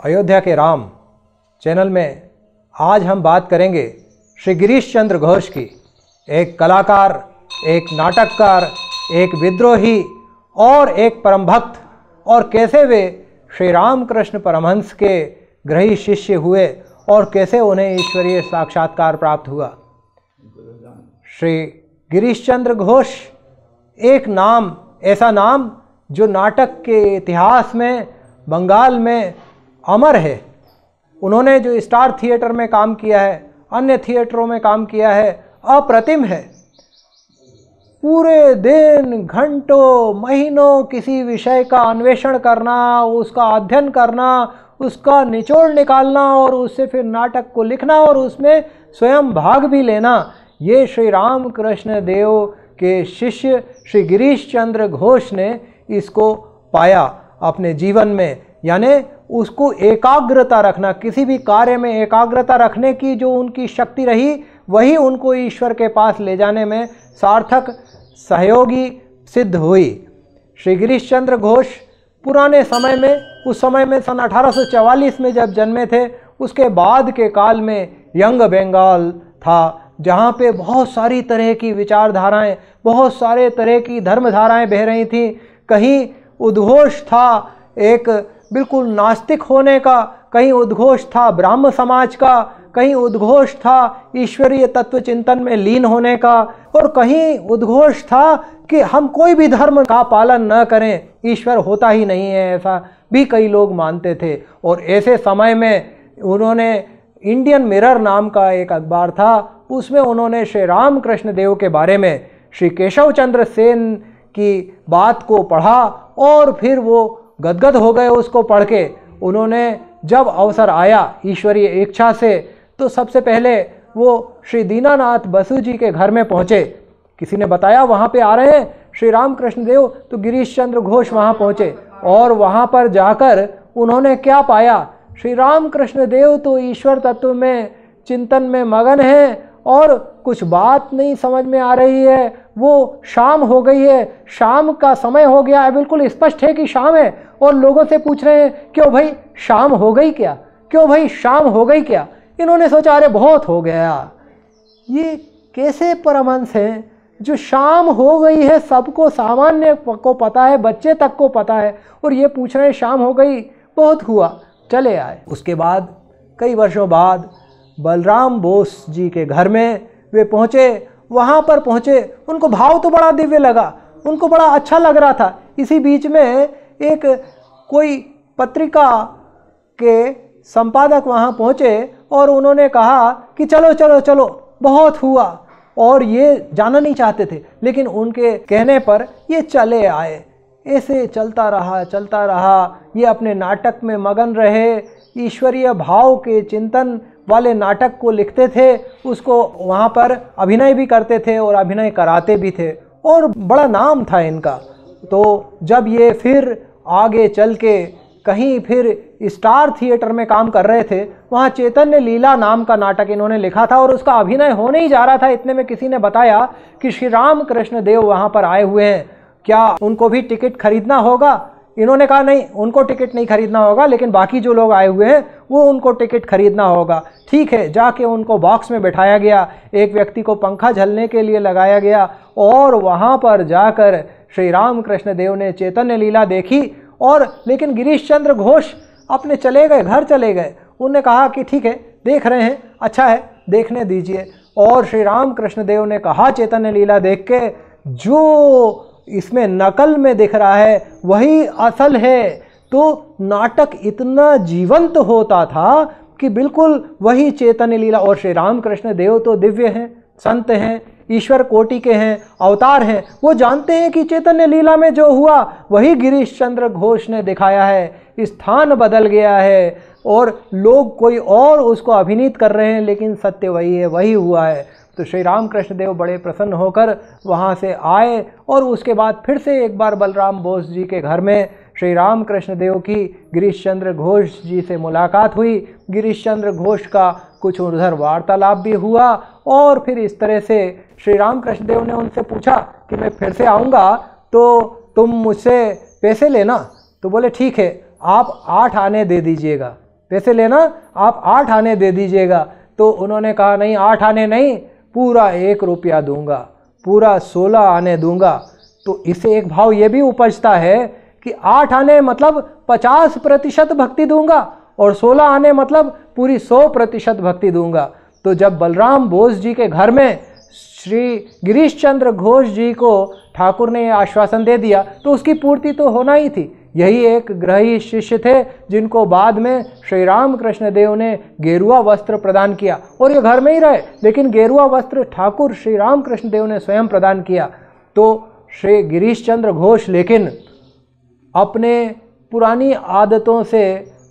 अयोध्या के राम चैनल में आज हम बात करेंगे श्री गिरीश चंद्र घोष की। एक कलाकार, एक नाटककार, एक विद्रोही और एक परम भक्त, और कैसे वे श्री रामकृष्ण परमहंस के ग्रही शिष्य हुए और कैसे उन्हें ईश्वरीय साक्षात्कार प्राप्त हुआ। श्री गिरीश चंद्र घोष एक नाम, ऐसा नाम जो नाटक के इतिहास में बंगाल में अमर है। उन्होंने जो स्टार थिएटर में काम किया है, अन्य थिएटरों में काम किया है, अप्रतिम है। पूरे दिन, घंटों, महीनों किसी विषय का अन्वेषण करना, उसका अध्ययन करना, उसका निचोड़ निकालना और उससे फिर नाटक को लिखना और उसमें स्वयं भाग भी लेना, ये श्री रामकृष्ण देव के शिष्य श्री गिरीश चंद्र घोष ने इसको पाया अपने जीवन में। यानी उसको एकाग्रता रखना, किसी भी कार्य में एकाग्रता रखने की जो उनकी शक्ति रही, वही उनको ईश्वर के पास ले जाने में सार्थक सहयोगी सिद्ध हुई। श्री गिरीश चंद्र घोष पुराने समय में, उस समय में सन 1844 में जब जन्मे थे, उसके बाद के काल में यंग बंगाल था, जहाँ पे बहुत सारी तरह की विचारधाराएं, बहुत सारे तरह की धर्मधाराएं बह रही थीं। कहीं उद्घोष था एक बिल्कुल नास्तिक होने का, कहीं उद्घोष था ब्राह्म समाज का, कहीं उद्घोष था ईश्वरीय तत्व चिंतन में लीन होने का, और कहीं उद्घोष था कि हम कोई भी धर्म का पालन न करें, ईश्वर होता ही नहीं है, ऐसा भी कई लोग मानते थे। और ऐसे समय में उन्होंने इंडियन मिरर नाम का एक अखबार था, उसमें उन्होंने श्री रामकृष्ण देव के बारे में श्री केशव चंद्र सेन की बात को पढ़ा और फिर वो गदगद हो गए उसको पढ़ के। उन्होंने जब अवसर आया ईश्वरीय इच्छा से, तो सबसे पहले वो श्री दीनानाथ बसु जी के घर में पहुँचे। किसी ने बताया वहाँ पे आ रहे हैं श्री रामकृष्ण देव, तो गिरीश चंद्र घोष वहाँ पहुँचे और वहाँ पर जाकर उन्होंने क्या पाया, श्री रामकृष्ण देव तो ईश्वर तत्व में चिंतन में मगन हैं और कुछ बात नहीं समझ में आ रही है। वो शाम हो गई है, शाम का समय हो गया है, बिल्कुल स्पष्ट है कि शाम है, और लोगों से पूछ रहे हैं क्यों भाई शाम हो गई क्या, क्यों भाई शाम हो गई क्या। इन्होंने सोचा अरे बहुत हो गया, ये कैसे परमहंस हैं जो शाम हो गई है, सबको सामान्य को पता है, बच्चे तक को पता है, और ये पूछ रहे हैं शाम हो गई, बहुत हुआ, चले आए। उसके बाद कई वर्षों बाद बलराम बोस जी के घर में वे पहुँचे। वहाँ पर पहुँचे, उनको भाव तो बड़ा दिव्य लगा, उनको बड़ा अच्छा लग रहा था। इसी बीच में एक कोई पत्रिका के संपादक वहाँ पहुँचे और उन्होंने कहा कि चलो चलो चलो बहुत हुआ, और ये जाना नहीं चाहते थे, लेकिन उनके कहने पर ये चले आए। ऐसे चलता रहा, ये अपने नाटक में मगन रहे, ईश्वरीय भाव के चिंतन वाले नाटक को लिखते थे, उसको वहाँ पर अभिनय भी करते थे और अभिनय कराते भी थे, और बड़ा नाम था इनका। तो जब ये फिर आगे चल के कहीं फिर स्टार थिएटर में काम कर रहे थे, वहाँ चैतन्य लीला नाम का नाटक इन्होंने लिखा था और उसका अभिनय होने ही जा रहा था। इतने में किसी ने बताया कि श्री रामकृष्ण देव वहाँ पर आए हुए हैं, क्या उनको भी टिकट खरीदना होगा। इन्होंने कहा नहीं, उनको टिकट नहीं खरीदना होगा, लेकिन बाकी जो लोग आए हुए हैं वो उनको टिकट खरीदना होगा। ठीक है, जाके उनको बॉक्स में बैठाया गया, एक व्यक्ति को पंखा झलने के लिए लगाया गया, और वहाँ पर जाकर श्री रामकृष्ण देव ने चैतन्य लीला देखी। और लेकिन गिरीश चंद्र घोष अपने चले गए, घर चले गए। उन्होंने कहा कि ठीक है, देख रहे हैं, अच्छा है, देखने दीजिए। और श्री रामकृष्ण देव ने कहा चैतन्य लीला देख के, जो इसमें नकल में दिख रहा है वही असल है। तो नाटक इतना जीवंत होता था कि बिल्कुल वही चैतन्य लीला। और श्री रामकृष्ण देव तो दिव्य हैं, संत हैं, ईश्वर कोटि के हैं, अवतार हैं, वो जानते हैं कि चैतन्य लीला में जो हुआ वही गिरीश चंद्र घोष ने दिखाया है। स्थान बदल गया है और लोग कोई और उसको अभिनीत कर रहे हैं, लेकिन सत्य वही है, वही हुआ है। तो श्री रामकृष्ण देव बड़े प्रसन्न होकर वहाँ से आए, और उसके बाद फिर से एक बार बलराम बोस जी के घर में श्री रामकृष्ण देव की गिरीश चंद्र घोष जी से मुलाकात हुई। गिरीश चंद्र घोष का कुछ उधर वार्तालाप भी हुआ, और फिर इस तरह से श्री रामकृष्ण देव ने उनसे पूछा कि मैं फिर से आऊँगा तो तुम मुझसे पैसे लेना। तो बोले ठीक है, आप 8 आने दे दीजिएगा। पैसे लेना, आप 8 आने दे दीजिएगा। तो उन्होंने कहा नहीं, 8 आने नहीं, पूरा 1 रुपया दूंगा, पूरा 16 आने दूंगा। तो इससे एक भाव ये भी उपजता है कि 8 आने मतलब 50% भक्ति दूंगा और 16 आने मतलब पूरी 100% भक्ति दूंगा। तो जब बलराम बोस जी के घर में श्री गिरीश चंद्र घोष जी को ठाकुर ने आश्वासन दे दिया तो उसकी पूर्ति तो होना ही थी। यही एक ग्रही शिष्य थे जिनको बाद में श्री राम कृष्ण देव ने गेरुआ वस्त्र प्रदान किया और ये घर में ही रहे, लेकिन गेरुआ वस्त्र ठाकुर श्री राम कृष्ण देव ने स्वयं प्रदान किया। तो श्री गिरीश चंद्र घोष लेकिन अपने पुरानी आदतों से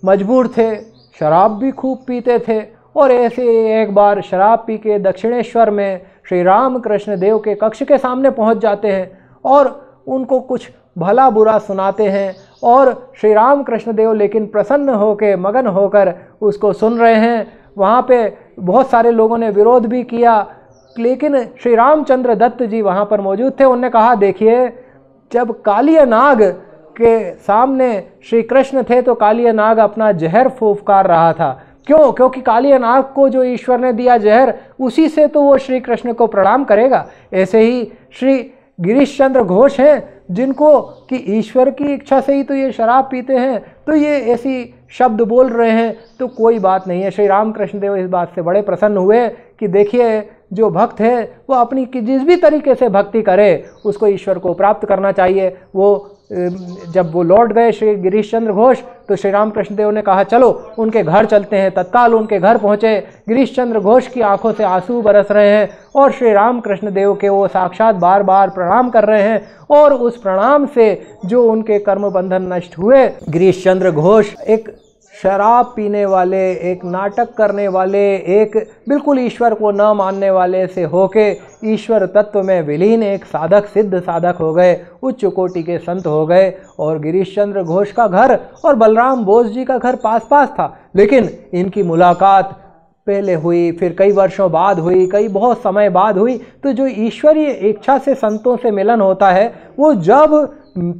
मजबूर थे, शराब भी खूब पीते थे और ऐसे एक बार शराब पी के दक्षिणेश्वर में श्री राम कृष्ण देव के कक्ष के सामने पहुंच जाते हैं और उनको कुछ भला बुरा सुनाते हैं और श्री राम कृष्ण देव लेकिन प्रसन्न होकर मगन होकर उसको सुन रहे हैं। वहाँ पे बहुत सारे लोगों ने विरोध भी किया, लेकिन श्री रामचंद्र दत्त जी वहाँ पर मौजूद थे। उन्होंने कहा देखिए, जब कालिया नाग के सामने श्री कृष्ण थे तो कालिया नाग अपना जहर फुफकार रहा था। क्यों? क्योंकि कालिया नाग को जो ईश्वर ने दिया जहर, उसी से तो वो श्री कृष्ण को प्रणाम करेगा। ऐसे ही श्री गिरीश चंद्र घोष हैं जिनको कि ईश्वर की इच्छा से ही तो ये शराब पीते हैं, तो ये ऐसी शब्द बोल रहे हैं तो कोई बात नहीं है। श्री राम कृष्ण देव इस बात से बड़े प्रसन्न हुए कि देखिए, जो भक्त है वो अपनी जिस भी तरीके से भक्ति करे उसको ईश्वर को प्राप्त करना चाहिए। वो जब वो लौट गए श्री गिरीश चंद्र घोष तो श्री राम कृष्ण देव ने कहा चलो उनके घर चलते हैं। तत्काल उनके घर पहुँचे। गिरीश चंद्र घोष की आंखों से आंसू बरस रहे हैं और श्री राम कृष्ण देव के वो साक्षात बार बार प्रणाम कर रहे हैं और उस प्रणाम से जो उनके कर्म बंधन नष्ट हुए। गिरीश चंद्र घोष एक शराब पीने वाले, एक नाटक करने वाले, एक बिल्कुल ईश्वर को न मानने वाले से होके ईश्वर तत्व में विलीन एक साधक, सिद्ध साधक हो गए, उच्च कोटि के संत हो गए। और गिरीश चंद्र घोष का घर और बलराम बोस जी का घर पास पास था, लेकिन इनकी मुलाकात पहले हुई, फिर कई वर्षों बाद हुई, कई बहुत समय बाद हुई। तो जो ईश्वरीय इच्छा से संतों से मिलन होता है वो जब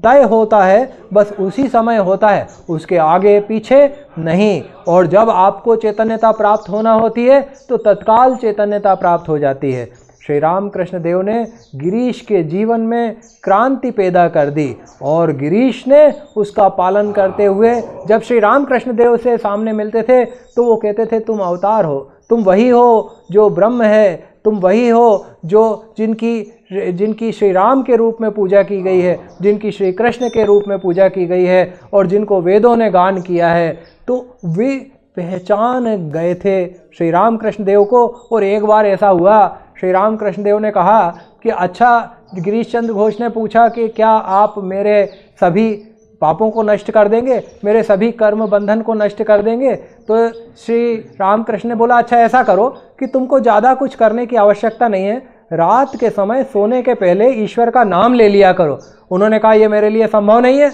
तय होता है बस उसी समय होता है, उसके आगे पीछे नहीं। और जब आपको चैतन्यता प्राप्त होना होती है तो तत्काल चैतन्यता प्राप्त हो जाती है। श्री राम कृष्ण देव ने गिरीश के जीवन में क्रांति पैदा कर दी और गिरीश ने उसका पालन करते हुए जब श्री राम कृष्ण देव से सामने मिलते थे तो वो कहते थे तुम अवतार हो, तुम वही हो जो ब्रह्म है, तुम वही हो जो जिनकी श्री राम के रूप में पूजा की गई है, जिनकी श्री कृष्ण के रूप में पूजा की गई है और जिनको वेदों ने गान किया है। तो वे पहचान गए थे श्री राम कृष्ण देव को। और एक बार ऐसा हुआ, श्री राम कृष्ण देव ने कहा कि अच्छा, गिरीश चंद्र घोष ने पूछा कि क्या आप मेरे सभी पापों को नष्ट कर देंगे, मेरे सभी कर्म बंधन को नष्ट कर देंगे? तो श्री राम कृष्ण ने बोला अच्छा ऐसा करो कि तुमको ज़्यादा कुछ करने की आवश्यकता नहीं है, रात के समय सोने के पहले ईश्वर का नाम ले लिया करो। उन्होंने कहा ये मेरे लिए संभव नहीं है।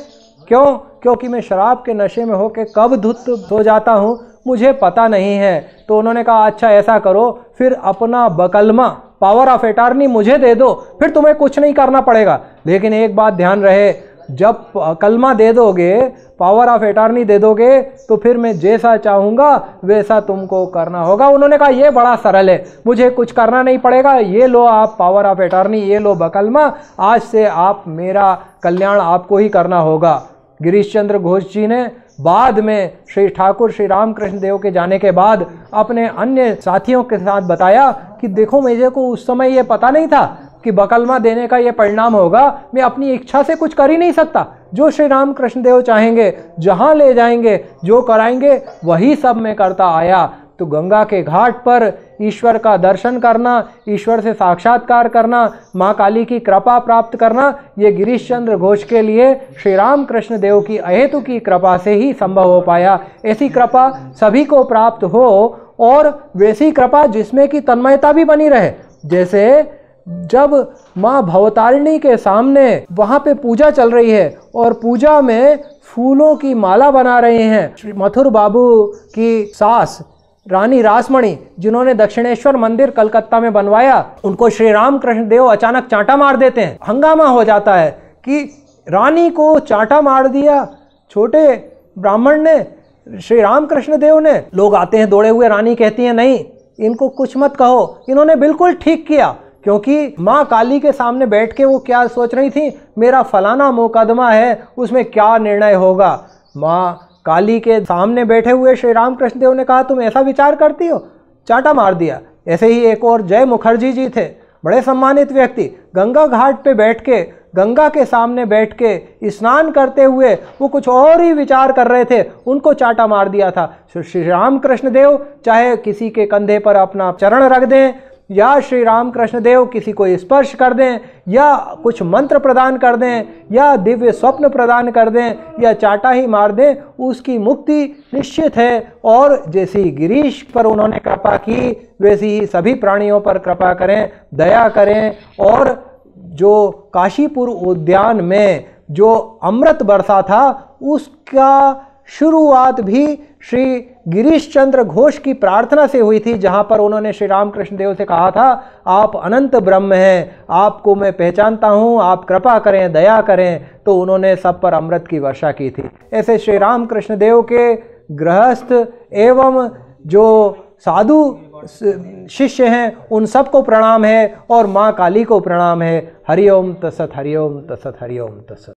क्यों? क्योंकि मैं शराब के नशे में होकर कब धुत हो जाता हूँ मुझे पता नहीं है। तो उन्होंने कहा अच्छा ऐसा करो, फिर अपना बकलमा, पावर ऑफ अटॉर्नी मुझे दे दो, फिर तुम्हें कुछ नहीं करना पड़ेगा। लेकिन एक बात ध्यान रहे, जब कलमा दे दोगे, पावर ऑफ अटॉर्नी दे दोगे, तो फिर मैं जैसा चाहूँगा वैसा तुमको करना होगा। उन्होंने कहा ये बड़ा सरल है, मुझे कुछ करना नहीं पड़ेगा, ये लो आप पावर ऑफ अटॉर्नी, ये लो बकलमा, आज से आप मेरा कल्याण आपको ही करना होगा। गिरीश चंद्र घोष जी ने बाद में श्री ठाकुर श्री राम कृष्ण देव के जाने के बाद अपने अन्य साथियों के साथ बताया कि देखो मुझे को उस समय ये पता नहीं था कि बकलमा देने का ये परिणाम होगा, मैं अपनी इच्छा से कुछ कर ही नहीं सकता। जो श्री राम कृष्ण देव चाहेंगे, जहाँ ले जाएंगे, जो कराएंगे, वही सब मैं करता आया। तो गंगा के घाट पर ईश्वर का दर्शन करना, ईश्वर से साक्षात्कार करना, माँ काली की कृपा प्राप्त करना, ये गिरीश चंद्र घोष के लिए श्री राम कृष्ण देव की अहेतु की कृपा से ही संभव हो पाया। ऐसी कृपा सभी को प्राप्त हो और वैसी कृपा जिसमें कि तन्मयता भी बनी रहे। जैसे जब माँ भवतारिणी के सामने वहाँ पे पूजा चल रही है और पूजा में फूलों की माला बना रहे हैं श्री मथुर बाबू की सास रानी रासमणी, जिन्होंने दक्षिणेश्वर मंदिर कलकत्ता में बनवाया, उनको श्री राम कृष्ण देव अचानक चांटा मार देते हैं। हंगामा हो जाता है कि रानी को चांटा मार दिया छोटे ब्राह्मण ने, श्री रामकृष्ण देव ने, लोग आते हैं दौड़े हुए, रानी कहती है नहीं इनको कुछ मत कहो। इन्होंने बिल्कुल ठीक किया, क्योंकि माँ काली के सामने बैठ के वो क्या सोच रही थी, मेरा फलाना मुकदमा है उसमें क्या निर्णय होगा। माँ काली के सामने बैठे हुए श्री रामकृष्ण देव ने कहा तुम ऐसा विचार करती हो, चाटा मार दिया। ऐसे ही एक और जय मुखर्जी जी थे, बड़े सम्मानित व्यक्ति, गंगा घाट पे बैठ के, गंगा के सामने बैठ के स्नान करते हुए वो कुछ और ही विचार कर रहे थे, उनको चाटा मार दिया था। श्री रामकृष्ण देव चाहे किसी के कंधे पर अपना चरण रख दें, या श्री रामकृष्ण देव किसी को स्पर्श कर दें, या कुछ मंत्र प्रदान कर दें, या दिव्य स्वप्न प्रदान कर दें, या चाटा ही मार दें, उसकी मुक्ति निश्चित है। और जैसी गिरीश पर उन्होंने कृपा की वैसी ही सभी प्राणियों पर कृपा करें, दया करें। और जो काशीपुर उद्यान में जो अमृत बरसा था उसका शुरुआत भी श्री गिरीश चंद्र घोष की प्रार्थना से हुई थी, जहाँ पर उन्होंने श्री रामकृष्ण देव से कहा था आप अनंत ब्रह्म हैं, आपको मैं पहचानता हूँ, आप कृपा करें, दया करें। तो उन्होंने सब पर अमृत की वर्षा की थी। ऐसे श्री रामकृष्ण देव के गृहस्थ एवं जो साधु शिष्य हैं उन सबको प्रणाम है और माँ काली को प्रणाम है। हरिओम तत्सत, हरिओम तत्सत, हरिओम तत्सत।